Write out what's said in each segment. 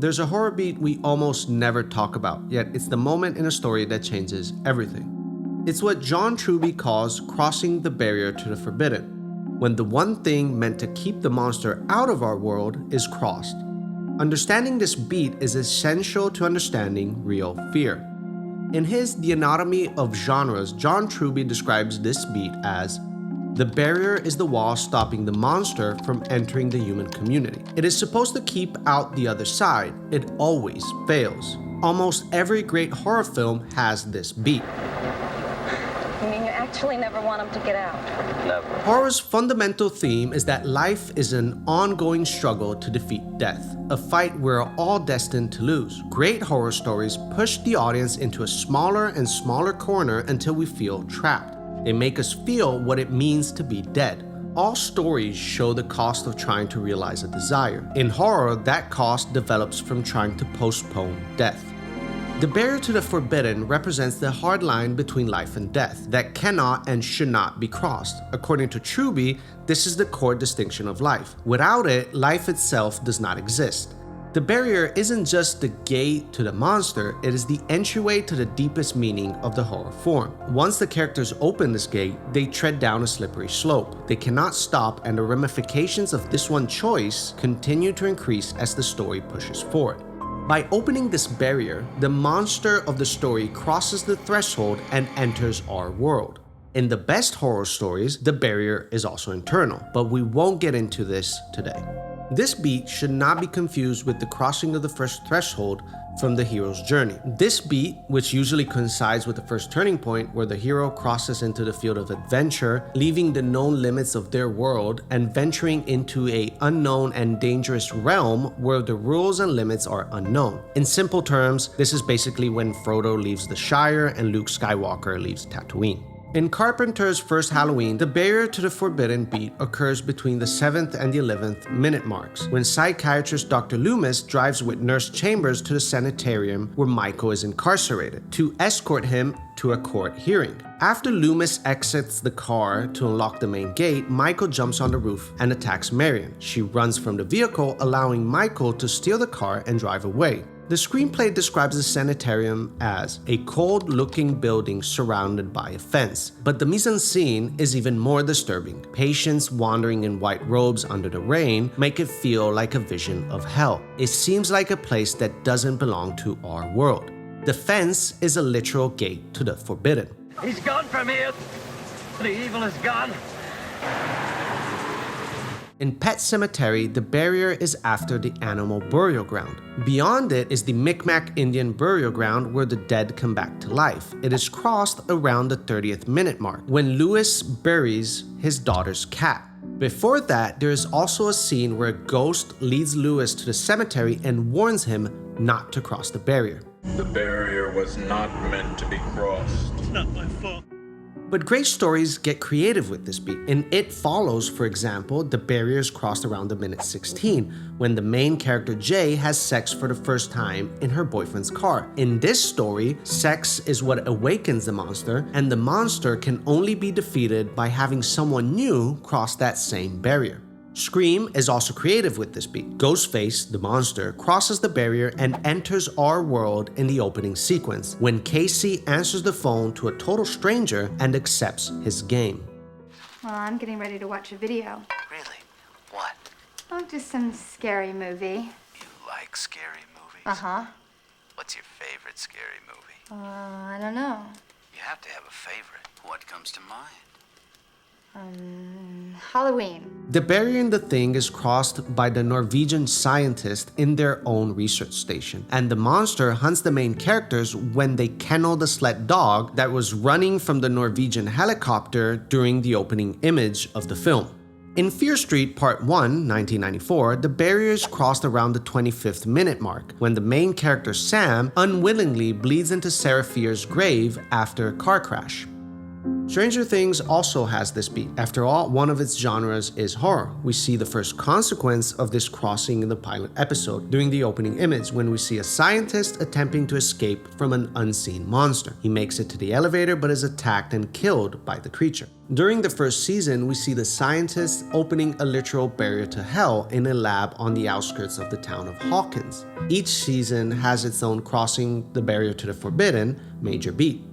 There's a horror beat we almost never talk about, yet it's the moment in a story that changes everything. It's what John Truby calls crossing the barrier to the forbidden, when the one thing meant to keep the monster out of our world is crossed. Understanding this beat is essential to understanding real fear. In his The Anatomy of Genres, John Truby describes this beat as, "The barrier is the wall stopping the monster from entering the human community. It is supposed to keep out the other side. It always fails." Almost every great horror film has this beat. You mean you actually never want him to get out? Never. Horror's fundamental theme is that life is an ongoing struggle to defeat death, a fight we're all destined to lose. Great horror stories push the audience into a smaller and smaller corner until we feel trapped. They make us feel what it means to be dead. All stories show the cost of trying to realize a desire. In horror, that cost develops from trying to postpone death. The barrier to the forbidden represents the hard line between life and death that cannot and should not be crossed. According to Truby, this is the core distinction of life. Without it, life itself does not exist. The barrier isn't just the gate to the monster, it is the entryway to the deepest meaning of the horror form. Once the characters open this gate, they tread down a slippery slope. They cannot stop, and the ramifications of this one choice continue to increase as the story pushes forward. By opening this barrier, the monster of the story crosses the threshold and enters our world. In the best horror stories, the barrier is also internal, but we won't get into this today. This beat should not be confused with the crossing of the first threshold from the hero's journey. This beat, which usually coincides with the first turning point where the hero crosses into the field of adventure, leaving the known limits of their world and venturing into an unknown and dangerous realm where the rules and limits are unknown. In simple terms, this is basically when Frodo leaves the Shire and Luke Skywalker leaves Tatooine. In Carpenter's first Halloween, the barrier to the forbidden beat occurs between the 7th and the 11th minute marks, when psychiatrist Dr. Loomis drives with Nurse Chambers to the sanitarium where Michael is incarcerated, to escort him to a court hearing. After Loomis exits the car to unlock the main gate, Michael jumps on the roof and attacks Marion. She runs from the vehicle, allowing Michael to steal the car and drive away. The screenplay describes the sanitarium as a cold-looking building surrounded by a fence, but the mise-en-scene is even more disturbing. Patients wandering in white robes under the rain make it feel like a vision of hell. It seems like a place that doesn't belong to our world. The fence is a literal gate to the forbidden. He's gone from here. The evil is gone. In Pet Sematary, the barrier is after the animal burial ground. Beyond it is the Micmac Indian burial ground where the dead come back to life. It is crossed around the 30th minute mark, when Lewis buries his daughter's cat. Before that, there is also a scene where a ghost leads Lewis to the cemetery and warns him not to cross the barrier. The barrier was not meant to be crossed. It's not my fault. But great stories get creative with this beat. In It Follows, for example, the barrier is crossed around the minute 16, when the main character Jay has sex for the first time in her boyfriend's car. In this story, sex is what awakens the monster, and the monster can only be defeated by having someone new cross that same barrier. Scream is also creative with this beat. Ghostface, the monster, crosses the barrier and enters our world in the opening sequence, when Casey answers the phone to a total stranger and accepts his game. Well, I'm getting ready to watch a video. Really? What? Oh, just some scary movie. You like scary movies? Uh-huh. What's your favorite scary movie? I don't know. You have to have a favorite. What comes to mind? Halloween. The barrier in The Thing is crossed by the Norwegian scientists in their own research station, and the monster hunts the main characters when they kennel the sled dog that was running from the Norwegian helicopter during the opening image of the film. In Fear Street Part 1, 1994, the barrier is crossed around the 25th minute mark, when the main character Sam unwillingly bleeds into Sarah Fier's grave after a car crash. Stranger Things also has this beat. After all, one of its genres is horror. We see the first consequence of this crossing in the pilot episode during the opening image when we see a scientist attempting to escape from an unseen monster. He makes it to the elevator but is attacked and killed by the creature. During the first season, we see the scientist opening a literal barrier to hell in a lab on the outskirts of the town of Hawkins. Each season has its own crossing the barrier to the forbidden major beat.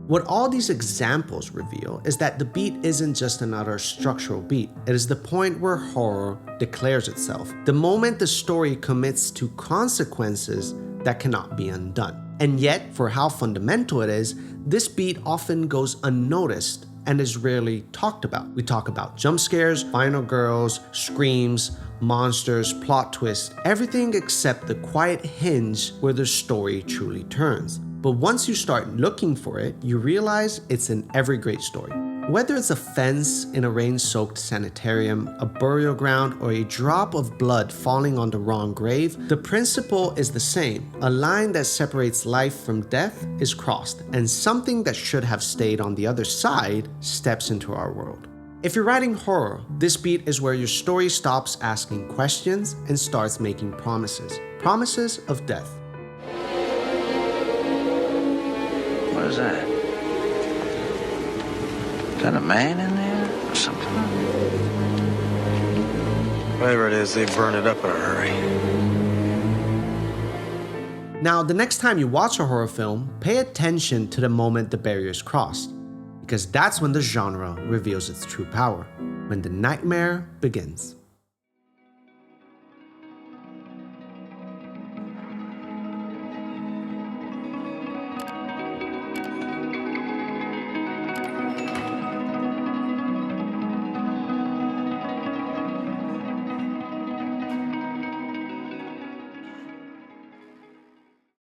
What all these examples reveal is that the beat isn't just another structural beat. It is the point where horror declares itself. The moment the story commits to consequences that cannot be undone. And yet, for how fundamental it is, this beat often goes unnoticed and is rarely talked about. We talk about jump scares, final girls, screams, monsters, plot twists, everything except the quiet hinge where the story truly turns. But once you start looking for it, you realize it's in every great story. Whether it's a fence in a rain-soaked sanitarium, a burial ground, or a drop of blood falling on the wrong grave, the principle is the same. A line that separates life from death is crossed, and something that should have stayed on the other side steps into our world. If you're writing horror, this beat is where your story stops asking questions and starts making promises. Promises of death. What is that? Got a man in there or something? Whatever it is, they burn it up in a hurry. Now, the next time you watch a horror film, pay attention to the moment the barrier is crossed, because that's when the genre reveals its true power, when the nightmare begins.